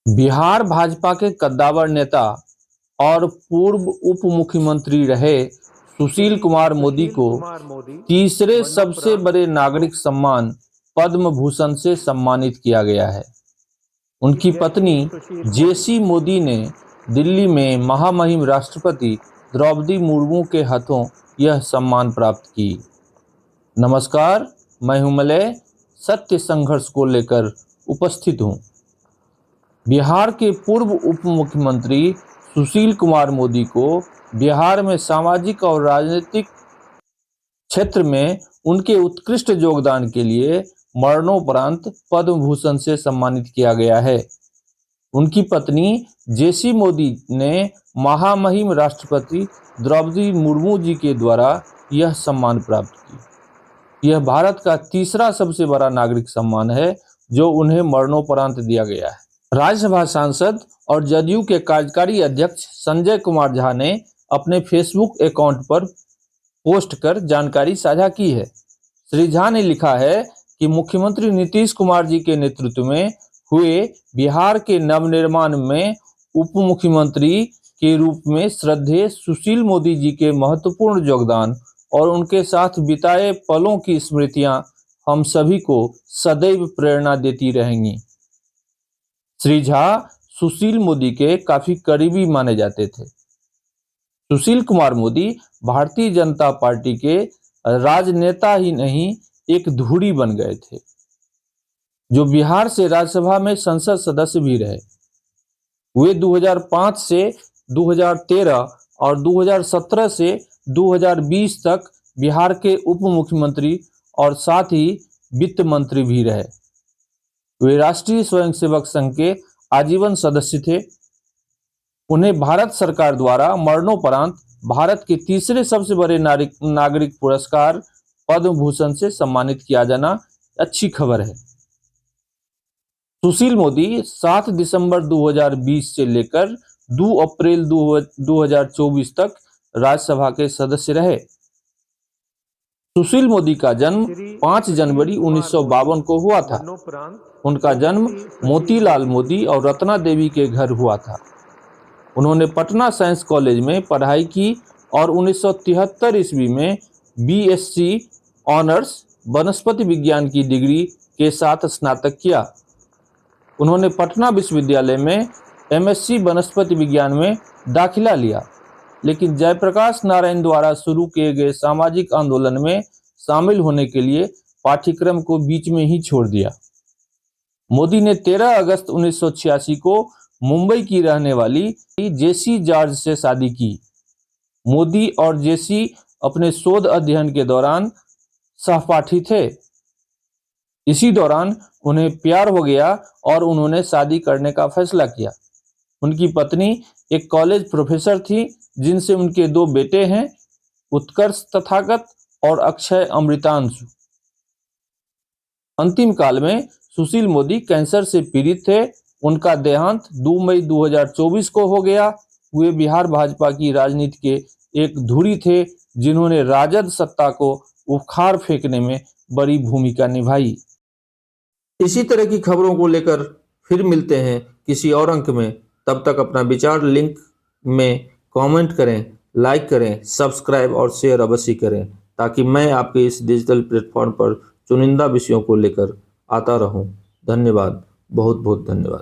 बिहार भाजपा के कद्दावर नेता और पूर्व उप मुख्यमंत्री रहे सुशील कुमार मोदी को तीसरे सबसे बड़े नागरिक सम्मान पद्म भूषण से सम्मानित किया गया है। उनकी पत्नी जेसी मोदी ने दिल्ली में महामहिम राष्ट्रपति द्रौपदी मुर्मू के हाथों यह सम्मान प्राप्त की। नमस्कार, मैं हूं मलय, सत्य संघर्ष को लेकर उपस्थित हूं। बिहार के पूर्व उप मुख्यमंत्री सुशील कुमार मोदी को बिहार में सामाजिक और राजनीतिक क्षेत्र में उनके उत्कृष्ट योगदान के लिए मरणोपरांत पद्म भूषण से सम्मानित किया गया है। उनकी पत्नी जेसी मोदी ने महामहिम राष्ट्रपति द्रौपदी मुर्मू जी के द्वारा यह सम्मान प्राप्त की। यह भारत का तीसरा सबसे बड़ा नागरिक सम्मान है जो उन्हें मरणोपरांत दिया गया है। राज्यसभा सांसद और जदयू के कार्यकारी अध्यक्ष संजय कुमार झा ने अपने फेसबुक अकाउंट पर पोस्ट कर जानकारी साझा की है। श्री झा ने लिखा है कि मुख्यमंत्री नीतीश कुमार जी के नेतृत्व में हुए बिहार के नवनिर्माण में उप मुख्यमंत्री के रूप में श्रद्धेय सुशील मोदी जी के महत्वपूर्ण योगदान और उनके साथ बिताए पलों की स्मृतियां हम सभी को सदैव प्रेरणा देती रहेंगी। श्री झा सुशील मोदी के काफी करीबी माने जाते थे। सुशील कुमार मोदी भारतीय जनता पार्टी के राजनेता ही नहीं, एक धुरी बन गए थे जो बिहार से राज्यसभा में संसद सदस्य भी रहे। वे 2005 से 2013 और 2017 से 2020 तक बिहार के उप मुख्यमंत्री और साथ ही वित्त मंत्री भी रहे। वे राष्ट्रीय स्वयंसेवक संघ के आजीवन सदस्य थे। उन्हें भारत सरकार द्वारा मरणोपरांत भारत के तीसरे सबसे बड़े नागरिक पुरस्कार पद्म भूषण से सम्मानित किया जाना अच्छी खबर है। सुशील मोदी 7 दिसंबर 2020 से लेकर 2 अप्रैल 2024 तक राज्यसभा के सदस्य रहे। सुशील मोदी का जन्म 5 जनवरी 1952 को हुआ था। उनका जन्म मोतीलाल मोदी और रत्ना देवी के घर हुआ था। उन्होंने पटना साइंस कॉलेज में पढ़ाई की और 1973 ईस्वी में बीएससी ऑनर्स वनस्पति विज्ञान की डिग्री के साथ स्नातक किया। उन्होंने पटना विश्वविद्यालय में एमएससी वनस्पति विज्ञान में दाखिला लिया, लेकिन जयप्रकाश नारायण द्वारा शुरू किए गए सामाजिक आंदोलन में शामिल होने के लिए पाठ्यक्रम को बीच में ही छोड़ दिया। मोदी ने 13 अगस्त 1986 को मुंबई की रहने वाली जेसी जॉर्ज से शादी की। मोदी और जेसी अपने शोध अध्ययन के दौरान सहपाठी थे। इसी दौरान उन्हें प्यार हो गया और उन्होंने शादी करने का फैसला किया। उनकी पत्नी एक कॉलेज प्रोफेसर थी जिनसे उनके 2 बेटे हैं, उत्कर्ष तथागत और अक्षय अमृतांशु। अंतिम काल में सुशील मोदी कैंसर से पीड़ित थे। उनका देहांत 2 मई 2024 को हो गया। वे बिहार भाजपा की राजनीति के एक धुरी थे जिन्होंने राजद सत्ता को उखाड़ फेंकने में बड़ी भूमिका निभाई। इसी तरह की खबरों को लेकर फिर मिलते हैं किसी और अंक में। तब तक अपना विचार लिंक में कमेंट करें, लाइक करें, सब्सक्राइब और शेयर अवश्य करें ताकि मैं आपके इस डिजिटल प्लेटफॉर्म पर चुनिंदा विषयों को लेकर आता रहूं। धन्यवाद, बहुत बहुत धन्यवाद।